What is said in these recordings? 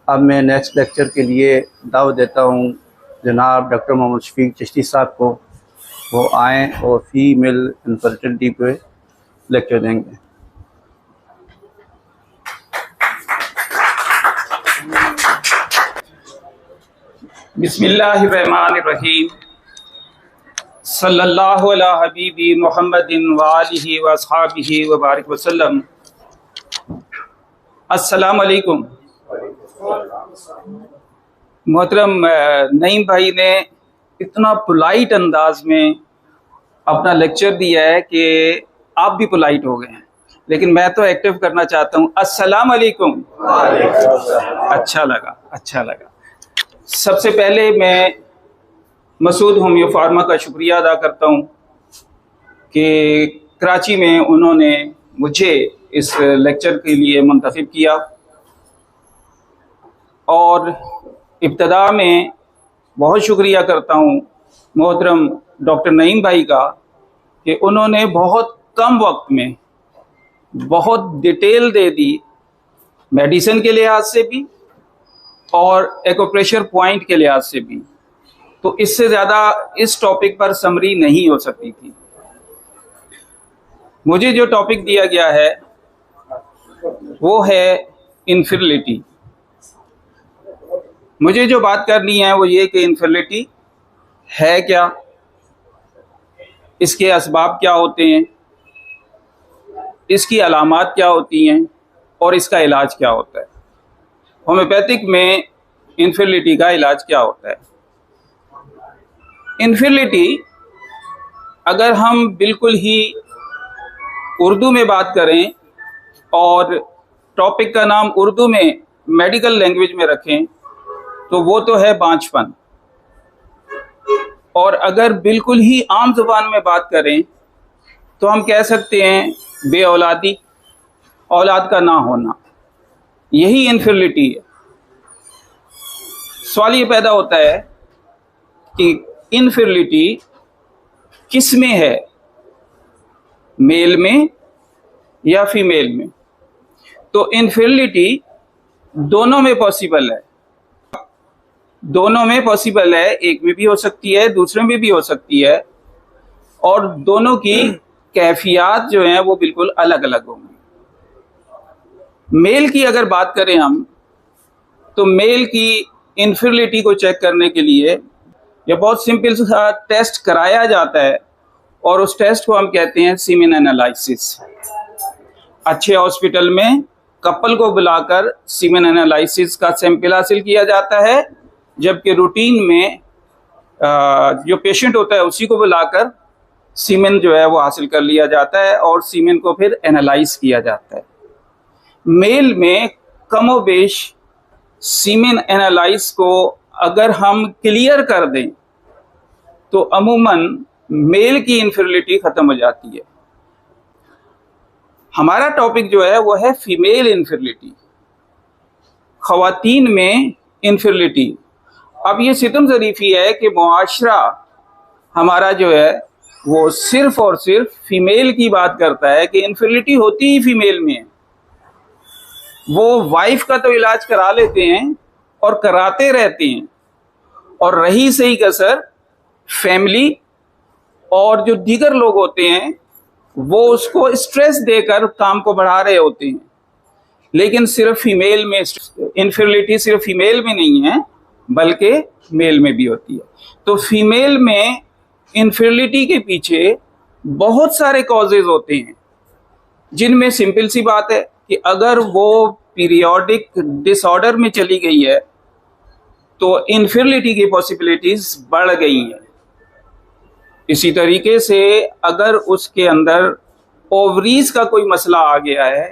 अब मैं next lecture के लिए दावत देता हूँ जनाब डॉक्टर मोहम्मद शफीक चिश्ती साहब को। वो आएँ और फीमेल इनफर्टिलिटी पे लेक्चर देंगे। बिस्मिल्लाहिर्रहमानिर्रहीम। सल्लल्लाहु अला हबीबी मुहम्मदिन व आलिहि व अस्हाबिहि व बारिक वसल्लम। अस्सलाम वालेकुम। मोहतरम नईम भाई ने इतना पोलाइट अंदाज में अपना लेक्चर दिया है कि आप भी पोलाइट हो गए हैं, लेकिन मैं तो एक्टिव करना चाहता हूँ। अस्सलाम वालेकुम। अच्छा लगा। सबसे पहले मैं मसूद होम्यो फार्मा का शुक्रिया अदा करता हूँ कि कराची में उन्होंने मुझे इस लेक्चर के लिए मुंतखब किया, और इब्तदा में बहुत शुक्रिया करता हूँ मोहतरम डॉक्टर नईम भाई का कि उन्होंने बहुत कम वक्त में बहुत डिटेल दे दी, मेडिसिन के लिहाज से भी और एक्यूप्रेशर पॉइंट के लिहाज से भी। तो इससे ज़्यादा इस टॉपिक पर समरी नहीं हो सकती थी। मुझे जो टॉपिक दिया गया है वो है इनफिर्टिलिटी। मुझे जो बात करनी है वो ये कि इनफिर्टिलिटी है क्या, इसके असबाब क्या होते हैं, इसकी अलामात क्या होती हैं और इसका इलाज क्या होता है। होम्योपैथिक में इनफिर्टिलिटी का इलाज क्या होता है। इनफिर्टिलिटी अगर हम बिल्कुल ही उर्दू में बात करें और टॉपिक का नाम उर्दू में मेडिकल लैंग्वेज में रखें तो वो तो है बांझपन। और अगर बिल्कुल ही आम जुबान में बात करें तो हम कह सकते हैं बे औलादी, औलाद का ना होना, यही इनफिर्टिलिटी है। सवाल ये पैदा होता है कि इनफिर्टिलिटी किस में है, मेल में या फीमेल में। तो इनफिर्टिलिटी दोनों में पॉसिबल है, दोनों में पॉसिबल है। एक में भी हो सकती है, दूसरे में भी हो सकती है, और दोनों की कैफियत जो है वो बिल्कुल अलग अलग होंगी। मेल की अगर बात करें हम, तो मेल की इनफिर्टिलिटी को चेक करने के लिए यह बहुत सिंपल सा टेस्ट कराया जाता है, और उस टेस्ट को हम कहते हैं सीमेन एनालिसिस। अच्छे हॉस्पिटल में कपल को बुलाकर सीमेन एनालिसिस का सैंपल हासिल किया जाता है, जबकि रूटीन में जो पेशेंट होता है उसी को बुलाकर सीमेन जो है वो हासिल कर लिया जाता है, और सीमेन को फिर एनालाइज किया जाता है। मेल में कमोबेश सीमेन एनालाइज को अगर हम क्लियर कर दें तो अमूमन मेल की इनफिर्टिलिटी खत्म हो जाती है। हमारा टॉपिक जो है वो है फीमेल इनफिर्टिलिटी, खवातीन में इनफिर्टिलिटी। अब ये सितम ज़रीफ़ी है कि मुआशरा हमारा जो है वो सिर्फ और सिर्फ फीमेल की बात करता है कि इनफिर्टिलिटी होती ही फीमेल में है। वो वाइफ का तो इलाज करा लेते हैं और कराते रहते हैं, और रही सही कसर फैमिली और जो दीगर लोग होते हैं वो उसको स्ट्रेस देकर काम को बढ़ा रहे होते हैं। लेकिन सिर्फ फीमेल में इनफिर्टिलिटी सिर्फ फीमेल में नहीं है, बल्कि मेल में भी होती है। तो फीमेल में इनफिर्टिलिटी के पीछे बहुत सारे कॉजेज होते हैं, जिनमें सिंपल सी बात है कि अगर वो पीरियोडिक डिसऑर्डर में चली गई है तो इनफिर्टिलिटी की पॉसिबिलिटीज बढ़ गई हैं। इसी तरीके से अगर उसके अंदर ओवरीज का कोई मसला आ गया है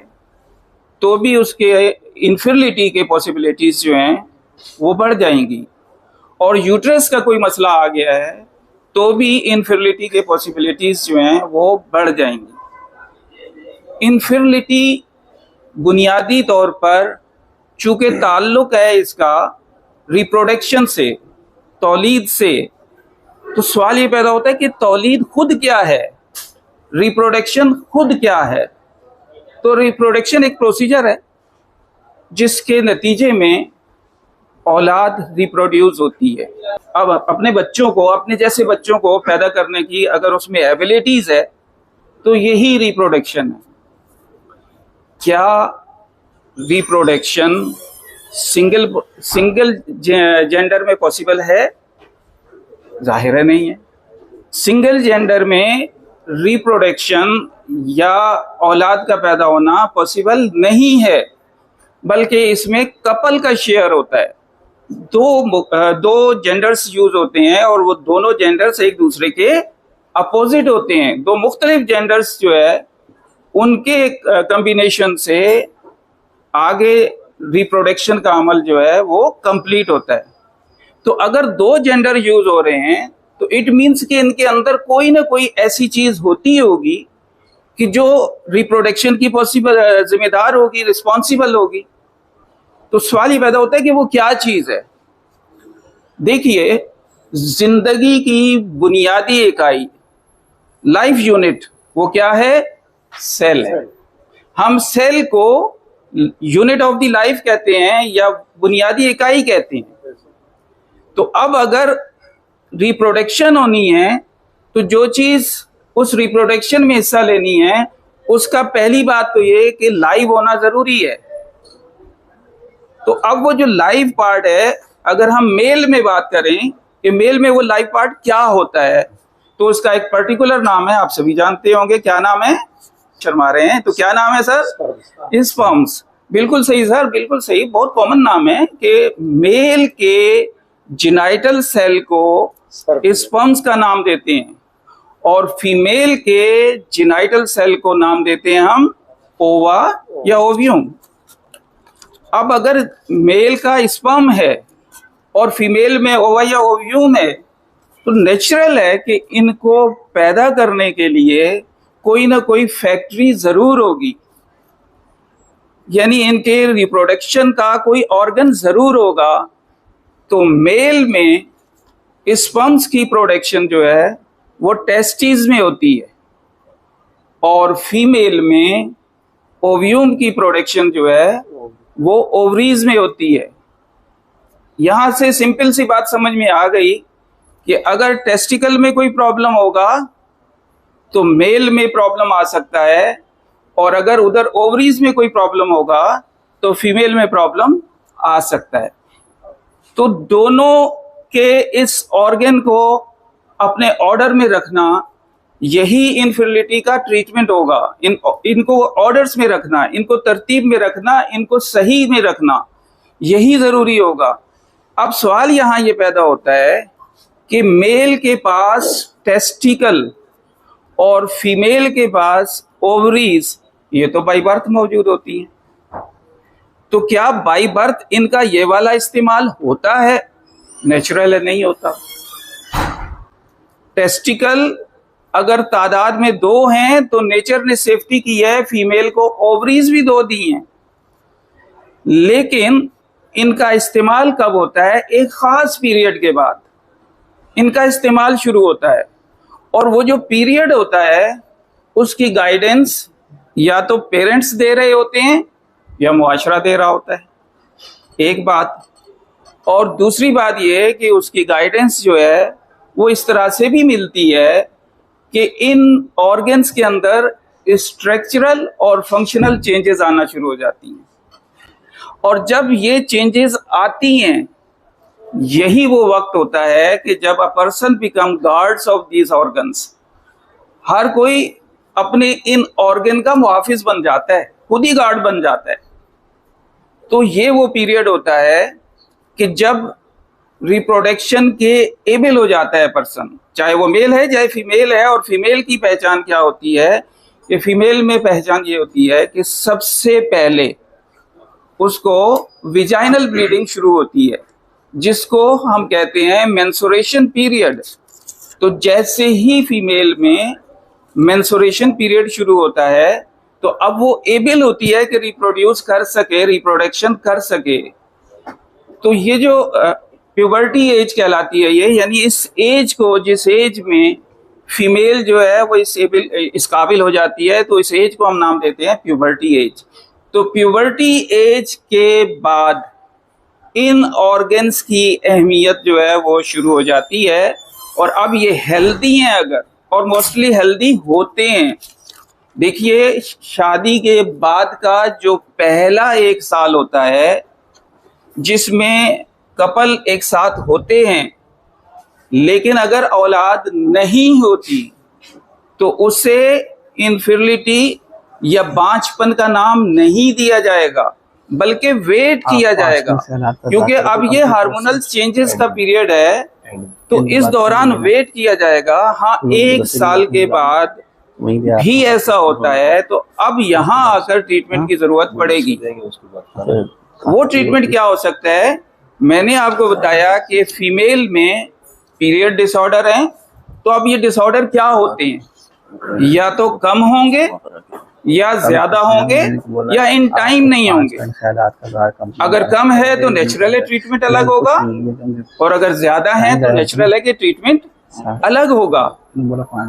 तो भी उसके इनफिर्टिलिटी के पॉसिबिलिटीज जो हैं वो बढ़ जाएंगी, और यूट्रस का कोई मसला आ गया है तो भी इनफिर्टिलिटी के पॉसिबिलिटीज जो हैं वो बढ़ जाएंगी। इनफिर्टिलिटी बुनियादी तौर पर चूँकि ताल्लुक़ है इसका रिप्रोडक्शन से, तौलीद से, तो सवाल ये पैदा होता है कि तौलीद खुद क्या है, रिप्रोडक्शन खुद क्या है। तो रिप्रोडक्शन एक प्रोसीजर है जिसके नतीजे में औलाद रिप्रोड्यूस होती है। अब अपने बच्चों को, अपने जैसे बच्चों को पैदा करने की अगर उसमें एबिलिटीज है तो यही रिप्रोडक्शन है। क्या रिप्रोडक्शन सिंगल जेंडर में पॉसिबल है? जाहिर है नहीं है। सिंगल जेंडर में रिप्रोडक्शन या औलाद का पैदा होना पॉसिबल नहीं है, बल्कि इसमें कपल का शेयर होता है। दो जेंडर्स यूज होते हैं और वो दोनों जेंडर्स एक दूसरे के अपोजिट होते हैं। दो मुख्तलिफ जेंडर्स जो है उनके कॉम्बिनेशन से आगे रिप्रोडक्शन का अमल जो है वो कंप्लीट होता है। तो अगर दो जेंडर यूज हो रहे हैं तो इट मीन्स कि इनके अंदर कोई ना कोई ऐसी चीज होती होगी कि जो रिप्रोडक्शन की पॉसिबल जिम्मेदार होगी, रिस्पॉन्सिबल होगी। तो सवाल ये पैदा होता है कि वो क्या चीज है। देखिए, जिंदगी की बुनियादी इकाई, लाइफ यूनिट, वो क्या है? सेल है। हम सेल को यूनिट ऑफ द लाइफ कहते हैं या बुनियादी इकाई कहते हैं। तो अब अगर रिप्रोडक्शन होनी है तो जो चीज उस रिप्रोडक्शन में हिस्सा लेनी है उसका पहली बात तो ये कि लाइव होना जरूरी है। तो अब वो जो लाइव पार्ट है, अगर हम मेल में बात करें कि मेल में वो लाइव पार्ट क्या होता है, तो उसका एक पर्टिकुलर नाम है, आप सभी जानते होंगे। क्या नाम है? शर्मा रहे हैं, तो क्या नाम है सर? स्पर्म्स। बिल्कुल सही सर, बिल्कुल सही। बहुत कॉमन नाम है कि मेल के जेनाइटल सेल को स्पर्म्स का नाम देते हैं और फीमेल के जेनाइटल सेल को नाम देते हैं हम ओवा या ओव्यूम। अब अगर मेल का स्पर्म है और फीमेल में ओवा या ओव्यूम है तो नेचुरल है कि इनको पैदा करने के लिए कोई ना कोई फैक्ट्री जरूर होगी, यानी इनके रिप्रोडक्शन का कोई ऑर्गन जरूर होगा। तो मेल में स्पर्म्स की प्रोडक्शन जो है वो टेस्टिस में होती है और फीमेल में ओव्यूम की प्रोडक्शन जो है वो ओवरीज में होती है। यहां से सिंपल सी बात समझ में आ गई कि अगर टेस्टिकल में कोई प्रॉब्लम होगा तो मेल में प्रॉब्लम आ सकता है, और अगर उधर ओवरीज में कोई प्रॉब्लम होगा तो फीमेल में प्रॉब्लम आ सकता है। तो दोनों के इस ऑर्गन को अपने ऑर्डर में रखना, यही इनफर्टिलिटी का ट्रीटमेंट होगा। इनको ऑर्डर्स में रखना, इनको तरतीब में रखना, इनको सही में रखना, यही जरूरी होगा। अब सवाल यहाँ ये पैदा होता है कि मेल के पास टेस्टिकल और फीमेल के पास ओवरीज, ये तो बाई बर्थ मौजूद होती है। तो क्या बाई बर्थ इनका ये वाला इस्तेमाल होता है? नेचुरल है, नहीं होता। टेस्टिकल अगर तादाद में 2 हैं तो नेचर ने सेफ्टी की है, फीमेल को ओवरीज भी 2 दी हैं, लेकिन इनका इस्तेमाल कब होता है? एक खास पीरियड के बाद इनका इस्तेमाल शुरू होता है, और वो जो पीरियड होता है उसकी गाइडेंस या तो पेरेंट्स दे रहे होते हैं या मुआशरा दे रहा होता है, एक बात। और दूसरी बात ये है कि उसकी गाइडेंस जो है वो इस तरह से भी मिलती है कि इन ऑर्गन्स के अंदर स्ट्रक्चरल और फंक्शनल चेंजेस आना शुरू हो जाती हैं, और जब ये चेंजेस आती हैं यही वो वक्त होता है कि जब a person become guards of these organs. हर कोई अपने इन ऑर्गन का मुहाफिज बन जाता है, खुद ही गार्ड बन जाता है। तो ये वो पीरियड होता है कि जब रिप्रोडक्शन के एबल हो जाता है पर्सन, चाहे वो मेल है चाहे फीमेल है। और फीमेल की पहचान क्या होती है कि फीमेल में पहचान ये होती है कि सबसे पहले उसको विजाइनल ब्लीडिंग शुरू होती है, जिसको हम कहते हैं मेंस्ट्रुएशन पीरियड। तो जैसे ही फीमेल में मेंस्ट्रुएशन पीरियड शुरू होता है तो अब वो एबल होती है कि रिप्रोड्यूस कर सके, रिप्रोडक्शन कर सके। तो ये जो प्यूबर्टी एज कहलाती है ये, यानी इस एज को, जिस एज में फीमेल जो है वो इस काबिल हो जाती है, तो इस एज को हम नाम देते हैं प्यूबर्टी एज। तो प्यूबर्टी एज के बाद इन ऑर्गन्स की अहमियत जो है वो शुरू हो जाती है। और अब ये हेल्दी हैं अगर, और मोस्टली हेल्दी होते हैं। देखिए, शादी के बाद का जो पहला 1 साल होता है जिसमें कपल एक साथ होते हैं, लेकिन अगर औलाद नहीं होती तो उसे इनफिरिटी या बांझपन का नाम नहीं दिया जाएगा, बल्कि वेट किया जाएगा, क्योंकि अब ये हार्मोनल चेंजेस का पीरियड है। तो इस दौरान वेट किया जाएगा। हाँ, 1 साल के बाद भी ऐसा होता है तो अब यहाँ आकर ट्रीटमेंट की जरूरत पड़ेगी। वो ट्रीटमेंट क्या हो सकता है? मैंने आपको बताया कि फीमेल में पीरियड डिसऑर्डर है, तो अब ये डिसऑर्डर क्या होते हैं? या तो कम होंगे, या ज्यादा होंगे, या इन टाइम नहीं होंगे। अगर कम है तो नेचुरल है, ट्रीटमेंट अलग होगा, और अगर ज्यादा है तो नेचुरल है कि ट्रीटमेंट अलग होगा।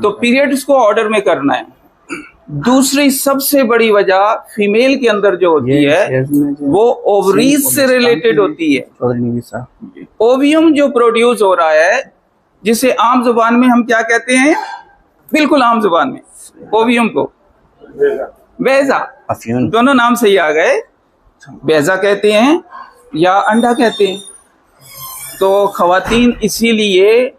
तो पीरियड्स को ऑर्डर में करना है। दूसरी सबसे बड़ी वजह फीमेल के अंदर जो होती है वो ओवरीज से रिलेटेड होती है। ओवियम जो प्रोड्यूस हो रहा है, जिसे आम जुबान में हम क्या कहते हैं? बिल्कुल आम जुबान में ओवियम को बैजा, दोनों नाम सही आ गए। बैजा कहते हैं या अंडा कहते हैं। तो खवातीन इसीलिए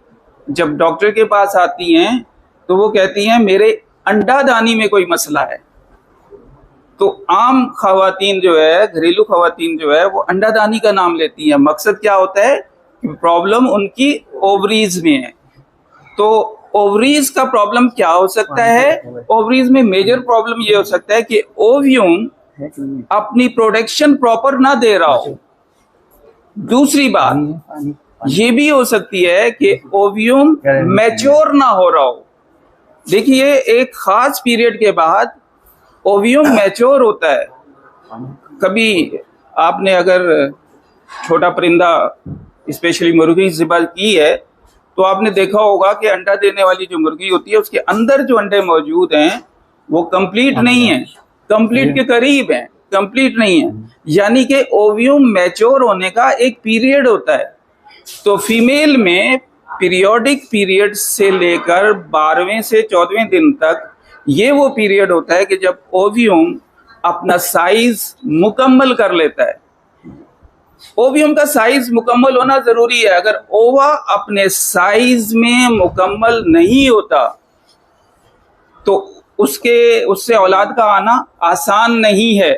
जब डॉक्टर के पास आती हैं तो वो कहती हैं मेरे अंडादानी में कोई मसला है। तो आम खवातीन जो है, घरेलू खवातीन जो है, वो अंडादानी का नाम लेती हैं। मकसद क्या होता है? प्रॉब्लम उनकी ओवरीज में है। तो ओवरीज का प्रॉब्लम क्या हो सकता है? ओवरीज में मेजर प्रॉब्लम ये हो सकता है कि ओव्यूम अपनी प्रोडक्शन प्रॉपर ना दे रहा हो। दूसरी बात ये भी हो सकती है कि ओव्यूम मैच्योर ना हो रहा हो। देखिए, एक खास पीरियड के बाद ओव्यूम मैच्योर होता है। कभी आपने अगर छोटा परिंदा, स्पेशली मुर्गी ज़िबा की है, तो आपने देखा होगा कि अंडा देने वाली जो मुर्गी होती है उसके अंदर जो अंडे मौजूद हैं वो कंप्लीट नहीं है, कंप्लीट के करीब हैं, कंप्लीट नहीं है। यानी कि ओव्यूम मैच्योर होने का एक पीरियड होता है। तो फीमेल में पीरियोडिक पीरियड से लेकर 12वें से 14वें दिन तक ये वो पीरियड होता है कि जब ओव्यूम अपना साइज मुकम्मल कर लेता है। ओव्यूम का साइज मुकम्मल होना जरूरी है। अगर ओवा अपने साइज में मुकम्मल नहीं होता तो उससे औलाद का आना आसान नहीं है।